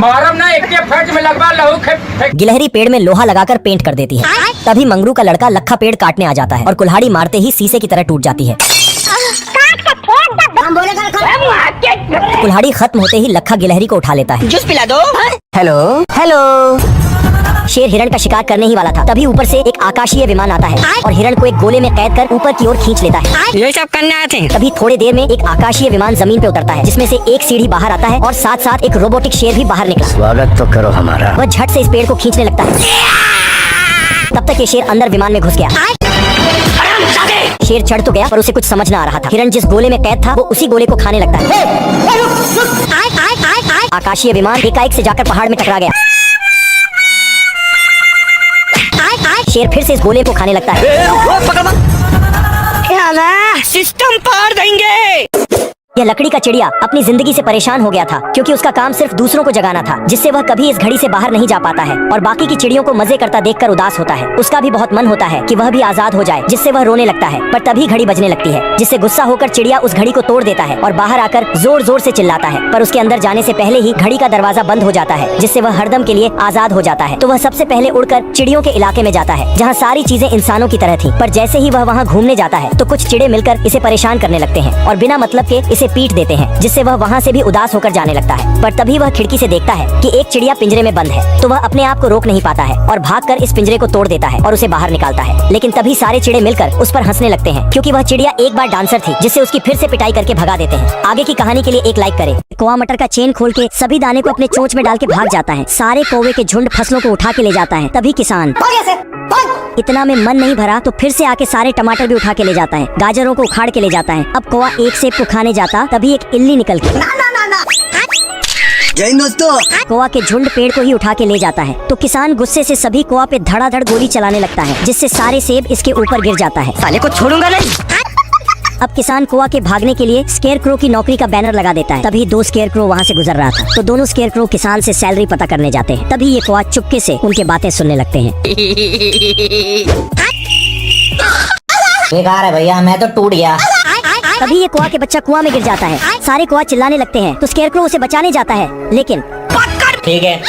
मारम ना एक के फट में लगवा लहू गिलहरी पेड़ में लोहा लगाकर पेंट कर देती है। तभी मंगरू का लड़का लखा पेड़ काटने आ जाता है और कुल्हाड़ी मारते ही शीशे की तरह टूट जाती है। कुल्हाड़ी खत्म होते ही लखा गिलहरी को उठा लेता है। जूस पिला दो। Hello hello. शेर हिरण का शिकार करने ही वाला था, तभी ऊपर से एक आकाशीय विमान आता है और हिरण को एक गोले में कैद कर ऊपर की ओर खींच लेता है। ये सब करने आए थे। तभी थोड़ी देर में एक आकाशीय विमान जमीन पे उतरता है, जिसमें से एक सीढ़ी बाहर आता है और साथ साथ एक रोबोटिक शेर भी बाहर निकला। स्वागत तो करो हमारा। वह झट से इस पेड़ को खींचने लगता है। तब तक ये शेर अंदर विमान में घुस गया। शेर चढ़ तो गया पर उसे कुछ समझ न आ रहा था। हिरण जिस गोले में कैद था वो उसी गोले को खाने लगता है। आकाशीय विमान एकाएक से जाकर पहाड़ में टकरा गया। शेर फिर से इस गोले को खाने लगता है। सिस्टम पार देंगे। यह लकड़ी का चिड़िया अपनी जिंदगी से परेशान हो गया था, क्योंकि उसका काम सिर्फ दूसरों को जगाना था, जिससे वह कभी इस घड़ी से बाहर नहीं जा पाता है और बाकी की चिड़ियों को मजे करता देखकर उदास होता है। उसका भी बहुत मन होता है कि वह भी आजाद हो जाए, जिससे वह रोने लगता है। पर तभी घड़ी बजने लगती है, जिससे गुस्सा होकर चिड़िया उस घड़ी को तोड़ देता है और बाहर आकर जोर जोर से चिल्लाता है। पर उसके अंदर जाने से पहले ही घड़ी का दरवाजा बंद हो जाता है, जिससे वह हरदम के लिए आजाद हो जाता है। तो वह सबसे पहले उड़कर चिड़ियों के इलाके में जाता है, जहाँ सारी चीजें इंसानों की तरह थी। पर जैसे ही वह वहाँ घूमने जाता है तो कुछ चिड़े मिलकर इसे परेशान करने लगते हैं और बिना मतलब के इसे पीट देते हैं, जिससे वह वहाँ से भी उदास होकर जाने लगता है। पर तभी वह खिड़की से देखता है कि एक चिड़िया पिंजरे में बंद है, तो वह अपने आप को रोक नहीं पाता है और भागकर इस पिंजरे को तोड़ देता है और उसे बाहर निकालता है। लेकिन तभी सारे चिड़े मिलकर उस पर हंसने लगते हैं, क्योंकि वह चिड़िया एक बार डांसर थी, जिससे उसकी फिर से पिटाई करके भगा देते हैं। आगे की कहानी के लिए एक लाइक करें। कौवा मटर का चेन खोल के सभी दाने को अपने चोंच में डाल के भाग जाता है। सारे कौवे के झुंड फसलों को उठा के ले जाता है। तभी किसान इतना में मन नहीं भरा तो फिर से आके सारे टमाटर भी उठा के ले जाता है, गाजरों को उखाड़ के ले जाता है। अब कौवा एक सेब को खाने जाता, तभी एक इल्ली निकल के जय दोस्तों। कौवा के झुंड पेड़ को ही उठा के ले जाता है। तो किसान गुस्से से सभी कौवा पे धड़ाधड़ गोली चलाने लगता है, जिससे सारे सेब इसके ऊपर गिर जाता है। साले को छोड़ूंगा नहीं। अब किसान कौवा के भागने के लिए स्केयर क्रो की नौकरी का बैनर लगा देता है। तभी दो स्केयर क्रो वहाँ से गुजर रहा था, तो दोनों स्केयर क्रो किसान से सैलरी पता करने जाते हैं। तभी ये कौवा चुपके से उनके बातें सुनने लगते हैं। बेकार है भैया, मैं तो टूट गया। तभी ये कौवा के बच्चा कुआं में गिर जाता है। सारे कौवा चिल्लाने लगते हैं, तो स्केयर क्रो उसे बचाने जाता है, लेकिन ठीक है।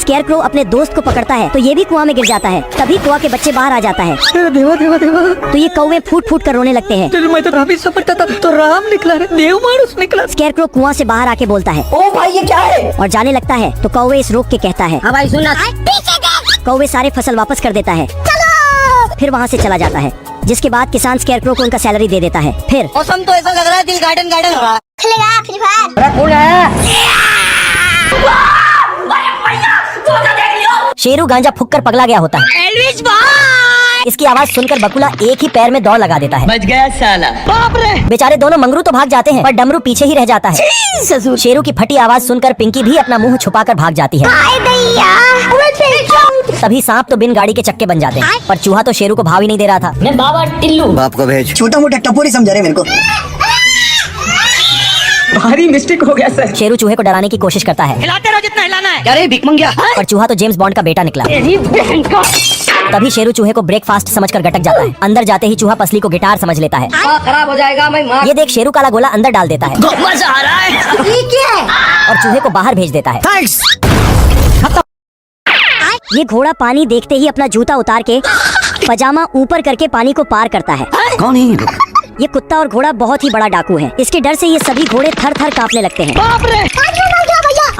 स्केयर क्रो अपने दोस्त को पकड़ता है, तो ये भी कुआं में गिर जाता है। तभी कौवा के बच्चे बाहर आ जाता है। देवा देवा देवा, तो ये कौवे फूट फूट कर रोने लगते हैं। मैं तो राम समझता था, तो राम निकला रे, देव मानुस निकला। स्केयर क्रो कुआं से बाहर आके बोलता है, ओ भाई ये क्या है? और जाने लगता है। तो कौवे इस रोक के कहता है, हाँ भाई सुना। कौवे सारे फसल वापस कर देता है, फिर वहाँ से चला जाता है। जिसके बाद किसान स्केयर क्रो को उनका सैलरी दे देता है। फिर मौसम तो ऐसा लग रहा है दिल गार्डन गार्डन हो रहा है। खेलेगा फ्री फायर। कौन है? शेरू गांजा फूक कर पगला गया होता है। एल्विस भाई। इसकी आवाज सुनकर बकुला एक ही पैर में दौड़ लगा देता है। बच गया साला। बाप रे। बेचारे दोनों मंगरू तो भाग जाते हैं, पर डमरू पीछे ही रह जाता है। शेरू की फटी आवाज सुनकर पिंकी भी अपना मुंह छुपाकर भाग जाती है। तभी सांप तो बिन गाड़ी के चक्के बन जाते हैं, पर चूहा तो शेरू को भाव ही नहीं दे रहा था। मैं बाबा टिल्लू। बाप को भेज। छोटा मोटा टपोरी समझा रहे मेरे को। भारी मिस्टेक हो गया सर। शेरू चूहे को डराने की कोशिश करता है, हिलाते रहो जितना हिलाना है। अरे भिख मंगिया। पर चूहा तो जेम्स बॉन्ड का बेटा निकला। तेरी बहन का। तभी शेरू चूहे को ब्रेकफास्ट समझकर गटक जाता है। अंदर जाते ही चूहा पसली को गिटार समझ लेता है। खराब हो जाएगा मैं मार। ये देख शेरू काला गोला अंदर डाल देता है मजा आ रहा है। ये क्या है? और चूहे को बाहर भेज देता है। ये घोड़ा पानी देखते ही अपना जूता उतार के पजामा ऊपर करके पानी को पार करता है। कौन है ये लोग? ये कुत्ता और घोड़ा बहुत ही बड़ा डाकू है। इसके डर से ये सभी घोड़े थर थर कांपने लगते हैं। बाप रे।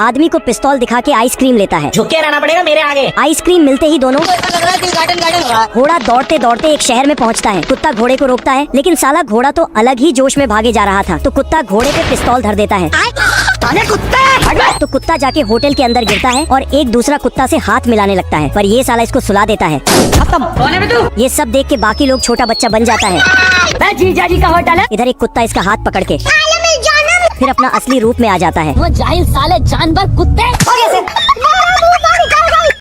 आदमी को पिस्तौल दिखा के आइसक्रीम लेता है। झुक के रहना पड़ेगा मेरे आगे। आइसक्रीम मिलते ही दोनों ऐसा लग रहा है दिल गार्डन गार्डन हो रहा है। घोड़ा दौड़ते दौड़ते एक शहर में पहुंचता है। कुत्ता घोड़े को रोकता है, लेकिन साला घोड़ा तो अलग ही जोश में भागे जा रहा था। तो कुत्ता घोड़े पे पिस्तौल धर देता है। तो कुत्ता जाके होटल के अंदर गिरता है और एक दूसरा कुत्ता से हाथ मिलाने लगता है, पर ये साला इसको सुला देता है। खत्म। कौन है बे तू? ये सब देख के बाकी लोग छोटा बच्चा बन जाता है। मैं जीजा जी का होटल है। इधर एक कुत्ता इसका हाथ पकड़ के फिर अपना असली रूप में आ जाता है। वो जाहिल साले जानवर कुत्ते।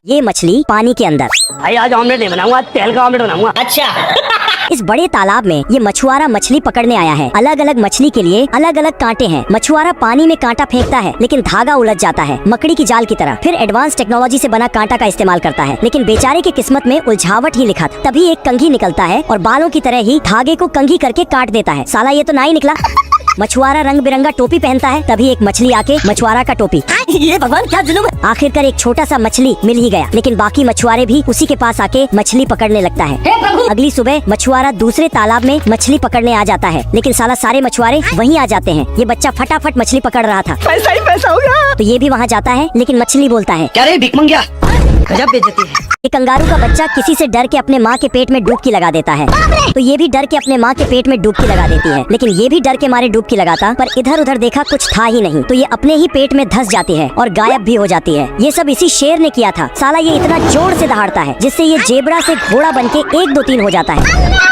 ये मछली पानी के अंदर। भाई आज ऑमलेट नहीं बनाऊंगा, तेल का ऑमलेट बनाऊंगा। अच्छा। इस बड़े तालाब में ये मछुआरा मछली पकड़ने आया है। अलग अलग मछली के लिए अलग अलग कांटे हैं। मछुआरा पानी में कांटा फेंकता है लेकिन धागा उलझ जाता है मकड़ी की जाल की तरह। फिर एडवांस टेक्नोलॉजी से बना कांटा का इस्तेमाल करता है, लेकिन बेचारे की किस्मत में उलझावट ही लिखा था। तभी एक कंघी निकलता है और बालों की तरह ही धागे को कंघी करके काट देता है। साला ये तो ना ही निकला। मछुआरा रंग बिरंगा टोपी पहनता है, तभी एक मछली आके मछुआरा का टोपी। ये भगवान क्या जुल्म है। आखिरकार एक छोटा सा मछली मिल ही गया, लेकिन बाकी मछुआरे भी उसी के पास आके मछली पकड़ने लगता है। अगली सुबह मछुआरा दूसरे तालाब में मछली पकड़ने आ जाता है, लेकिन साला सारे मछुआरे वहीं आ जाते हैं। ये बच्चा फटाफट मछली पकड़ रहा था, पैसा ही पैसा हो गया। तो ये भी वहाँ जाता है, लेकिन मछली बोलता है क्या रे भिख मंगिया, गजब बेइज्जती है। एक कंगारू का बच्चा किसी से डर के अपने माँ के पेट में डुबकी लगा देता है, तो ये भी डर के अपने माँ के पेट में डुबकी लगा देती है। लेकिन ये भी डर के मारे डुबकी लगाता, पर इधर उधर देखा कुछ था ही नहीं, तो ये अपने ही पेट में धंस जाती है और गायब भी हो जाती है। ये सब इसी शेर ने किया था। साला ये इतना जोर से दहाड़ता है जिससे ये जेबरा से घोड़ा बन के 1 2 3 हो जाता है।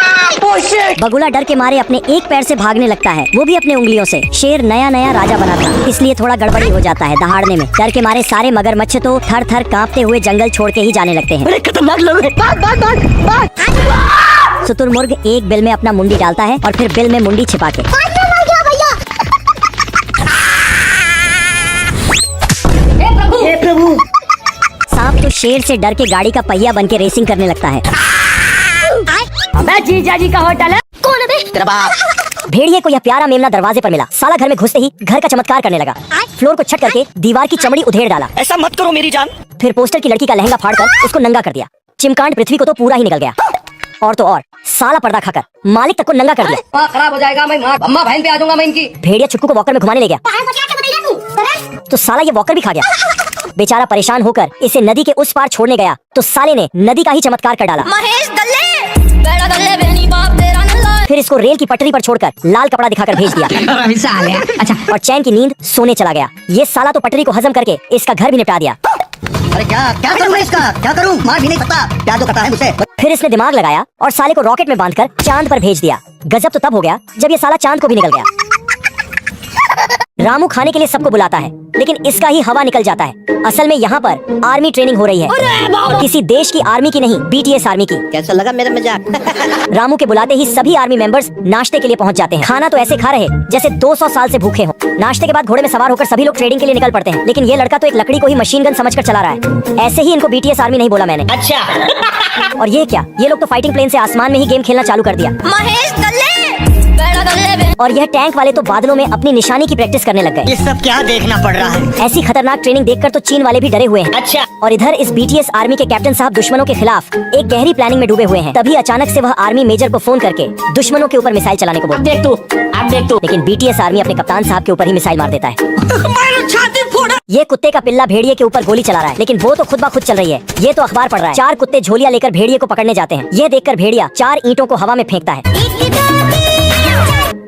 बगुला डर के मारे अपने एक पैर से भागने लगता है, वो भी अपने उंगलियों से। शेर नया नया राजा बना था, इसलिए थोड़ा गड़बड़ी हो जाता है दहाड़ने में। डर के मारे सारे मगरमच्छ तो थर थर कांपते हुए जंगल छोड़ के ही जाने लगते हैं। बड़े खतरनाक लोग हैं। भाग भाग भाग भाग। शुतुरमुर्ग एक बिल में अपना मुंडी डालता है और फिर बिल में मुंडी छिपा के हे प्रभु। सांप तो शेर से डर के गाड़ी का पहिया बन के रेसिंग करने लगता है। अबे जीजा जी का होटल है। कौन है बे? तेरा बाप। भेड़िए को यह प्यारा मेमना दरवाजे पर मिला। साला घर में घुसते ही घर का चमत्कार करने लगा। फ्लोर को छत करके दीवार की चमड़ी उधेड़ डाला। ऐसा मत करो मेरी जान। फिर पोस्टर की लड़की का लहंगा फाड़कर उसको नंगा कर दिया। चिमकांड पृथ्वी को तो पूरा ही निकल गया, और तो और साला पर्दा खाकर मालिक तक को नंगा कर दिया। खराब हो जाएगा, मैं अम्मा बहन पे आ जाऊंगा मैं इनकी। भेड़िया छुटकू को वॉकर में घुमाने ले गया, पहाड़ को क्या बताइए तू? तो साला ये वॉकर भी खा गया। बेचारा परेशान होकर इसे नदी के उस पार छोड़ने गया, तो साले ने नदी का ही चमत्कार कर डाला। महेश दल्ले, बेड़ा दल्ले बेनी बाप तेरा नल्ला। फिर इसको रेल की पटरी पर छोड़कर लाल कपड़ा दिखाकर भेज दिया। अच्छा और चैन की नींद सोने चला गया। ये साला तो पटरी को हजम करके इसका घर भी निपटा दिया। अरे क्या करूँ मैं इसका, क्या करूँ, मार भी नहीं सकता, प्यार तो करता है मुझसे। फिर इसने दिमाग लगाया और साले को रॉकेट में बांधकर चांद पर भेज दिया। गजब तो तब हो गया जब ये साला चांद को भी निकल गया। रामू खाने के लिए सबको बुलाता है, लेकिन इसका ही हवा निकल जाता है। असल में यहाँ पर आर्मी ट्रेनिंग हो रही है, और किसी देश की आर्मी की नहीं, BTS आर्मी की। कैसा लगा मेरा मजाक? रामू के बुलाते ही सभी आर्मी मेंबर्स नाश्ते के लिए पहुँच जाते हैं। खाना तो ऐसे खा रहे जैसे 200 साल से भूखे हो। नाश्ते के बाद घोड़े में सवार होकर सभी लोग ट्रेडिंग के लिए निकल पड़ते हैं, लेकिन ये लड़का तो एक लकड़ी को ही मशीन गन समझकर चला रहा है। ऐसे ही इनको BTS आर्मी नहीं बोला मैंने। अच्छा। और ये क्या, ये लोग तो फाइटिंग प्लेन से आसमान में ही गेम खेलना चालू कर दिया। महेश दल्ले, बेड़ा दल्ले बेनी। और यह टैंक वाले तो बादलों में अपनी निशानी की प्रैक्टिस करने लग गए। ये सब क्या देखना पड़ रहा है? ऐसी खतरनाक ट्रेनिंग देखकर तो चीन वाले भी डरे हुए हैं। अच्छा। और इधर इस BTS आर्मी के कैप्टन साहब दुश्मनों के खिलाफ एक गहरी प्लानिंग में डूबे हुए हैं। तभी अचानक से वह आर्मी मेजर को फोन करके दुश्मनों के ऊपर मिसाइल चलाने को बोलते। देख तू। लेकिन BTS आर्मी अपने कप्तान साहब के ऊपर ही मिसाइल मार देता है। छाती फोड़ा। ये कुत्ते का पिल्ला भेड़िए के ऊपर गोली चला रहा है, लेकिन वो तो खुद ब खुद चल रही है। ये तो अखबार पढ़ रहा है। 4 कुत्ते झोलियां लेकर भेड़िए को पकड़ने जाते हैं। ये देखकर भेड़िया 4 ईंटों को हवा में फेंकता है।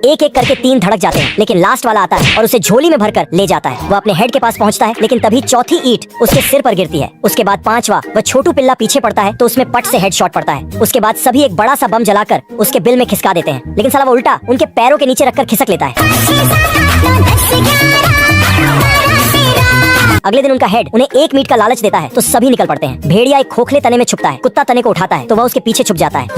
एक एक करके 3 धड़क जाते हैं, लेकिन लास्ट वाला आता है और उसे झोली में भरकर ले जाता है। वह अपने हेड के पास पहुंचता है, लेकिन तभी चौथी ईंट उसके सिर पर गिरती है। उसके बाद 5वां वह छोटू पिल्ला पीछे पड़ता है, तो उसमें पट से हेड शॉट पड़ता है। उसके बाद सभी एक बड़ा सा बम जलाकर उसके बिल में खिसका देते हैं, लेकिन साला वो उल्टा उनके पैरों के नीचे रखकर खिसक लेता है। अगले दिन उनका हेड उन्हें 1 मीट का लालच देता है, तो सभी निकल पड़ते हैं। भेड़िया एक खोखले तने में छुपता है। कुत्ता तने को उठाता है, तो वह उसके पीछे छुप जाता है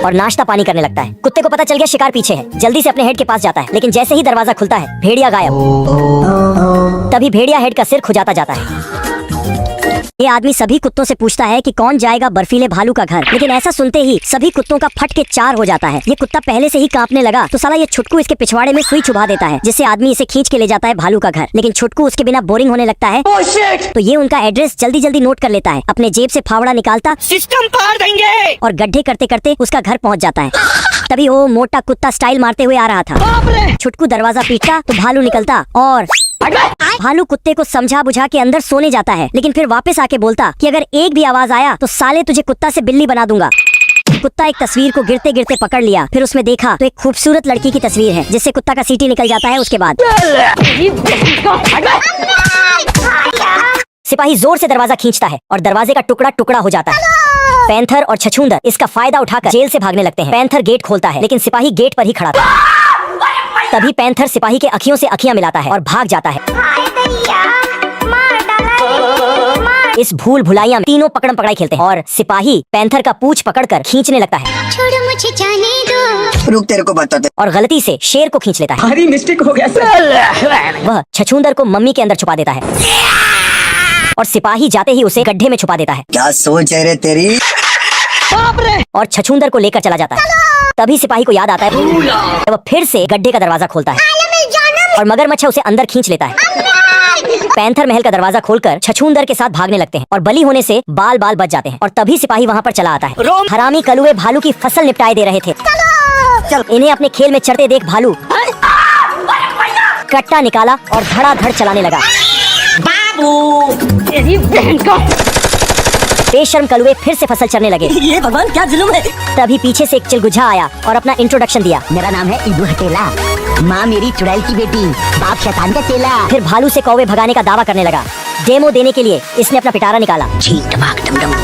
और नाश्ता पानी करने लगता है। कुत्ते को पता चल गया शिकार पीछे है, जल्दी से अपने हेड के पास जाता है, लेकिन जैसे ही दरवाजा खुलता है भेड़िया गायब। तभी भेड़िया हेड का सिर खुजाता जाता है। ये आदमी सभी कुत्तों से पूछता है कि कौन जाएगा बर्फीले भालू का घर, लेकिन ऐसा सुनते ही सभी कुत्तों का फट के 4 हो जाता है। ये कुत्ता पहले से ही कांपने लगा, तो साला ये छुटकू इसके पिछवाड़े में सुई चुभा देता है, जिससे आदमी इसे खींच के ले जाता है भालू का घर। लेकिन छुटकू उसके बिना बोरिंग होने लगता है, तो ये उनका एड्रेस जल्दी जल्दी नोट कर लेता है। अपने जेब से फावड़ा निकालता, सिस्टम फाड़ देंगे, और गड्ढे करते करते उसका घर पहुंच जाता है। तभी वो मोटा कुत्ता स्टाइल मारते हुए आ रहा था। छुटकू दरवाजा पीटता तो भालू निकलता और भालू कुत्ते को समझा बुझा के अंदर सोने जाता है, लेकिन फिर वापस आके बोलता कि अगर एक भी आवाज आया तो साले तुझे कुत्ता से बिल्ली बना दूंगा। कुत्ता एक तस्वीर को गिरते गिरते पकड़ लिया, फिर उसमें देखा तो एक खूबसूरत लड़की की तस्वीर है, जिससे कुत्ता का सीटी निकल जाता है। उसके बाद सिपाही जोर से दरवाजा खींचता है और दरवाजे का टुकड़ा टुकड़ा हो जाता है। पैंथर और छछूंदर इसका फायदा उठाकर जेल से भागने लगते हैं। पैंथर गेट खोलता है, लेकिन सिपाही गेट पर ही खड़ा था। तभी पैंथर सिपाही के अखियों से अखियां मिलाता है और भाग जाता है। मार डाला, मार इस भूल भुलाइया में तीनों पकड़म पकड़ाई खेलते हैं और सिपाही पैंथर का पूंछ पकड़कर खींचने लगता है। छोड़ो मुझे जाने दो। रुक तेरे को बताते। और गलती से शेर को खींच लेता है। भारी मिस्टेक हो गया सर। वह छछूंदर को मम्मी के अंदर छुपा देता है और सिपाही जाते ही उसे गड्ढे में छुपा देता है। क्या सोच है रे तेरी? और छछूंदर को लेकर चला जाता है। तभी सिपाही को याद आता है, वह फिर से गड्ढे का दरवाजा खोलता है और मगरमच्छ उसे अंदर खींच लेता है। पैंथर महल का दरवाजा खोलकर छछूंदर के साथ भागने लगते हैं और बली होने से बाल बाल बच जाते हैं। और तभी सिपाही वहाँ पर चला आता है। हरामी कलुए भालू की फसल निपटाए दे रहे थे। चल इन्हें अपने खेल में चढ़ते देख भालू कट्टा निकाला और धड़ाधड़ चलाने लगा। बेशर्म कलुए फिर से फसल चरने लगे। ये भगवान क्या जुल्म है। तभी पीछे से एक चिलगुझा आया और अपना इंट्रोडक्शन दिया। मेरा नाम है इदू हटेला, माँ मेरी चुड़ैल की बेटी, बाप शैतान का चेला। फिर भालू से कौवे भगाने का दावा करने लगा। डेमो देने के लिए इसने अपना पिटारा निकाला।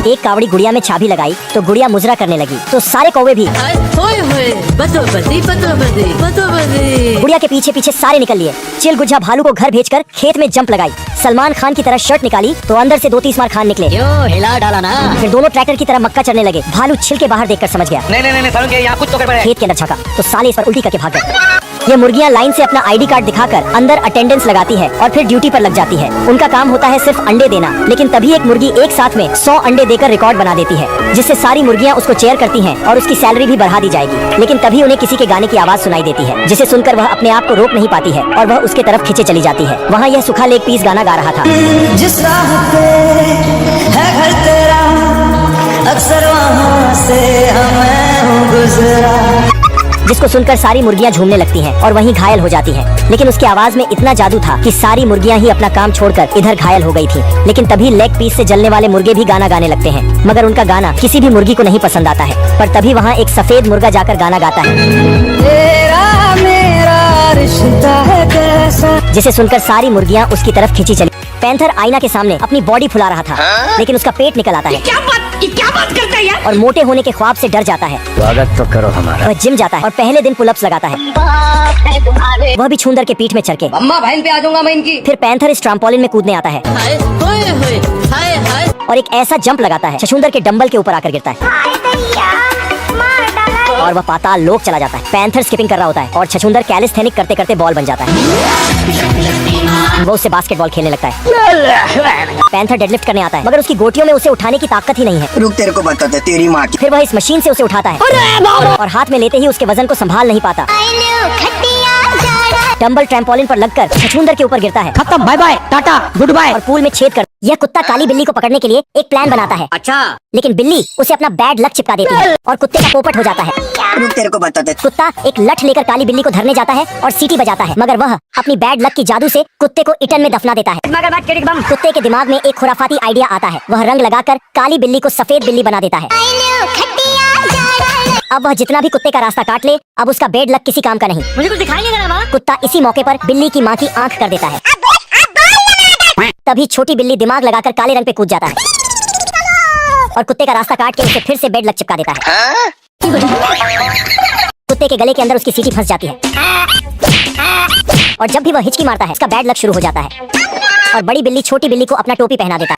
एक कावड़ी गुड़िया में चाबी लगाई तो गुड़िया मुजरा करने लगी तो सारे कौवे भी गुड़िया के पीछे पीछे सारे निकल लिए। चिलगुझा भालू को घर भेजकर खेत में जंप लगाई। सलमान खान की तरह शर्ट निकाली तो अंदर से 2-3 मार खान निकले। हिला डाला ना। फिर दोनों ट्रैक्टर की तरह मक्का चढ़ने लगे। भालू छिल के बाहर देखकर समझ गया। नहीं सारुण के यहाँ कुछ तो गड़बड़ है। खेत के अंदर झांका तो साले इस पर उल्टी करके भाग गए। ये मुर्गियां लाइन से अपना आईडी कार्ड दिखाकर अंदर अटेंडेंस लगाती है और फिर ड्यूटी पर लग जाती है। उनका काम होता है सिर्फ अंडे देना। लेकिन तभी एक मुर्गी एक साथ में 100 अंडे देकर रिकॉर्ड बना देती है, जिससे सारी मुर्गियां उसको चेयर करती हैं और उसकी सैलरी भी बढ़ा दी जाएगी। लेकिन तभी उन्हें किसी के गाने की आवाज सुनाई देती है, जिसे सुनकर वह अपने आप को रोक नहीं पाती है और वह उसके तरफ खींचे चली जाती है। वहाँ यह सूखा लेग पीस गाना गा रहा था। जिस राह पे है घर तेरा, अक्सर वहाँ से हमें गुजरा। जिसको सुनकर सारी मुर्गियां झूमने लगती हैं और वहीं घायल हो जाती हैं। लेकिन उसकी आवाज में इतना जादू था कि सारी मुर्गियां ही अपना काम छोड़कर इधर घायल हो गई थी। लेकिन तभी लेग पीस से जलने वाले मुर्गे भी गाना गाने लगते हैं, मगर उनका गाना किसी भी मुर्गी को नहीं पसंद आता है। पर तभी वहाँ एक सफेद मुर्गा जाकर गाना गाता है, तेरा मेरा रिश्ता है कैसा। जिसे सुनकर सारी मुर्गियां उसकी तरफ खींची चली। पैंथर आईना के सामने अपनी बॉडी फुला रहा था, लेकिन उसका पेट निकल आता है। क्या बात करता है यार। और मोटे होने के ख्वाब से डर जाता है। स्वागत तो करो हमारा। वह जिम जाता है और पहले दिन पुलअप्स लगाता है, वह भी छूंदर के पीठ में चढ़ के। अम्मा बहन पे आ जाऊंगा मैं इनकी। फिर पैंथर इस ट्रांपोलिन में कूदने आता है और एक ऐसा जंप लगाता है छछूंदर के डंबल के ऊपर आकर गिरता है और वह पाताल लोक चला जाता है। पैंथर स्किपिंग कर रहा होता है और छछूंदर कैलिस्थेनिक करते करते बॉल बन जाता है। वो उससे बास्केटबॉल खेलने लगता है। पैंथर डेडलिफ्ट करने आता है, मगर उसकी गोटियों में उसे उठाने की ताकत ही नहीं है। रुक तेरे को बताते तेरी माँ की। फिर वह इस मशीन से उसे उठाता है और हाथ में लेते ही उसके वजन को संभाल नहीं पाता। डंबल ट्रैम्पोलिन पर लगकर छछूंदर के ऊपर गिरता है। खत्म, bye bye, tata, goodbye. और पूल में छेद कर। यह कुत्ता काली बिल्ली को पकड़ने के लिए एक प्लान बनाता है। अच्छा। लेकिन बिल्ली उसे अपना बैड लक चिपका देती है और कुत्ते का पोपट हो जाता है। रुक तेरे को बताते। कुत्ता एक लठ लेकर काली बिल्ली को धरने जाता है और सीटी बजाता है, मगर वह अपनी बैड लक की जादू से कुत्ते को इटन में दफना देता है। कुत्ते के दिमाग में एक खुराफाती आइडिया आता है। वह रंग लगाकर काली बिल्ली को सफेद बिल्ली बना देता है। अब वह जितना भी कुत्ते का रास्ता काट ले, अब उसका बैड लक किसी काम का नहीं। मुझे कुछ दिखाई नहीं दे रहा। कुत्ता इसी मौके पर बिल्ली की माँ की आंख कर देता है। तभी छोटी बिल्ली दिमाग लगाकर काले रंग पे कूद जाता है और कुत्ते का रास्ता काट के उसे फिर से बेड लक चिपका देता है। कुत्ते के गले के अंदर उसकी सीटी फंस जाती है और जब भी वह हिचकी मारता है, उसका बैड लक शुरू हो जाता है और बड़ी बिल्ली छोटी बिल्ली को अपना टोपी पहना देता है।